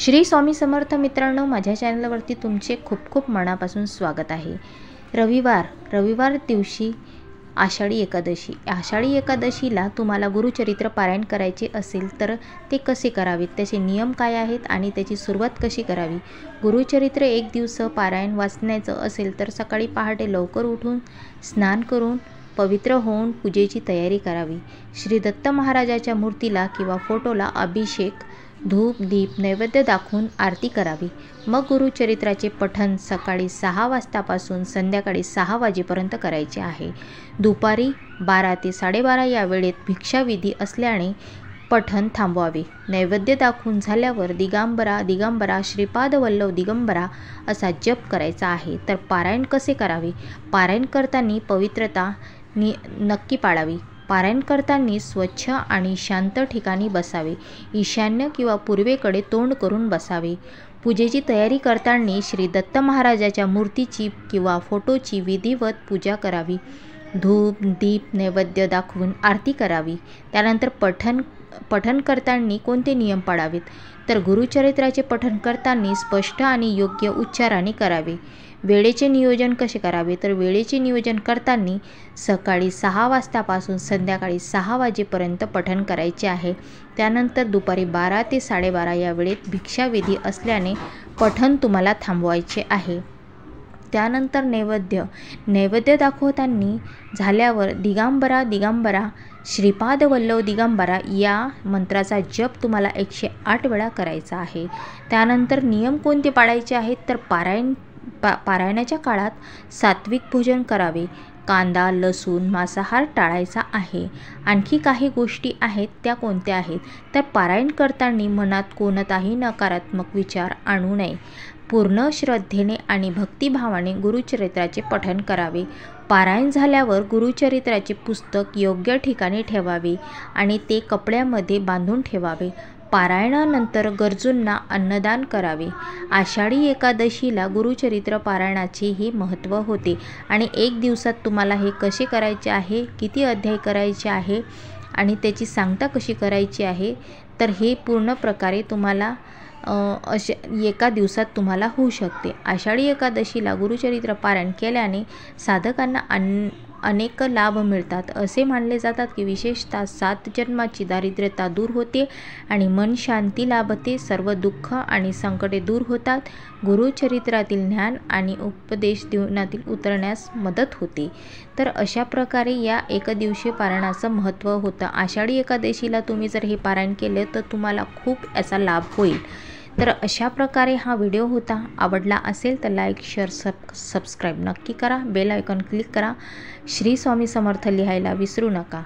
श्री स्वामी समर्थ मित्रांनो, माझ्या चॅनलवरती तुमचे खूप खूप मनापासून स्वागत आहे। रविवार दिवशी आषाढी एकादशी। आषाढी एकादशीला तुम्हाला गुरुचरित्र पारायण करायचे असेल तर ते कसे करावे, त्याचे नियम काय आहेत आणि त्याची सुरुवात कशी करावी। गुरुचरित्र एक दिवस पारायण वाचण्याचं असेल तर सकाळी पहाटे लवकर उठून स्नान करून पवित्र होऊन पूजेची तयारी करावी। श्री दत्त महाराजाच्या मूर्तीला किंवा फोटोला अभिषेक, धूप दीप नैवेद्य दाखवून आरती करावी। मग गुरुचरित्राचे पठण सकाळी 6 वाजतापासून संध्याकाळी 6 वाजेपर्यंत करायचे आहे। दुपारी 12 ते 12:30 या वेळेत भिक्षाविधी असल्याने पठण थांबवावे। नैवेद्य दाखवून झाल्यावर दिगंबरा दिगंबरा श्रीपाद वल्लभ दिगंबरा असा जप करायचा आहे। तर पारायण कसे करावे, पारायण करताना पवित्रता नक्की पाळावी। पारायण करताना स्वच्छ आणि शांत ठिकाणी बसावे। ईशान्य किंवा पूर्वेकडे तोंड करून बसावे। पूजेची तयारी करताना श्री दत्त महाराजाच्या मूर्तीची किंवा फोटोची विधिवत पूजा करावी। धूप दीप नैवेद्य दाखवून आरती करावी। त्यानंतर पठण करताना कोणते नियम पाळावेत, तर गुरुचरित्राचे पठण करताना स्पष्ट आणि योग्य उच्चाराने करावे। वेळेचे नियोजन कसे करावे, तर वेळेचे नियोजन करताना सकाळी 6 वाजतापासून संध्याकाळी 6 वाजेपर्यंत पठण करायचे आहे। त्यानंतर दुपारी 12 ते 12:30 या वेळेत भिक्षाविधी असल्याने पठण तुम्हाला थांबवायचे आहे। त्यानंतर नैवेद्य दाखवताना झाल्यावर दिगंबरा दिगंबरा श्रीपाद वल्लभ दिगंबरा या मंत्राचा जप तुम्हाला 108 वेळा करायचा आहे। त्यानंतर नियम कोणते पाळायचे आहेत, तर पारायणाच्या काळात सात्विक भोजन करावे। कांदा लसूण मांसाहार टाळायचा आहे। आणखी काही गोष्टी आहेत, त्या कोणत्या आहेत, तर पारायण करताना मनात कोणताही नकारात्मक विचार आणू नये। पूर्ण श्रद्धेने आणि भक्तिभावाने गुरुचरित्राचे पठण करावे। पारायण झाल्यावर गुरुचरित्राचे पुस्तक योग्य ठिकाणी ठेवावे आणि ते कपड्यामध्ये बांधून ठेवावे। पारायणानंतर गरजूंना अन्नदान करावे। आषाढी एकादशीला गुरुचरित्र पारायणाचे हे महत्त्व होते आणि एक दिवसात तुम्हाला हे कसे करायचे आहे, किती अध्याय करायचे आहे आणि त्याची सांगता कशी करायची आहे, तर हे पूर्ण प्रकारे तुम्हाला एका दिवसात तुम्हाला होऊ शकते। आषाढी एकादशीला गुरुचरित्र पारायण केल्याने साधकांना अनेक लाभ मिळतात। असे मानले जातात की विशेषतः 7 जन्माची दारिद्र्यता दूर होते आणि मन शांती लाभते, सर्व दुःख आणि संकटे दूर होतात। गुरुचरित्रातील ज्ञान आणि उपदेश जीवनातील उतरण्यास मदत होते। तर अशा प्रकारे या एकदिवसीय पारायणाचं महत्त्व होतं। आषाढी एकादशीला तुम्ही जर हे पारायण केले तर तुम्हाला खूप याचा लाभ होईल। तर अशा प्रकारे हा व्हिडिओ होता। आवडला असेल तर लाईक शेअर सबस्क्राईब नक्की करा। बेल आयकॉन क्लिक करा। श्री स्वामी समर्थ लिहायला विसरू नका।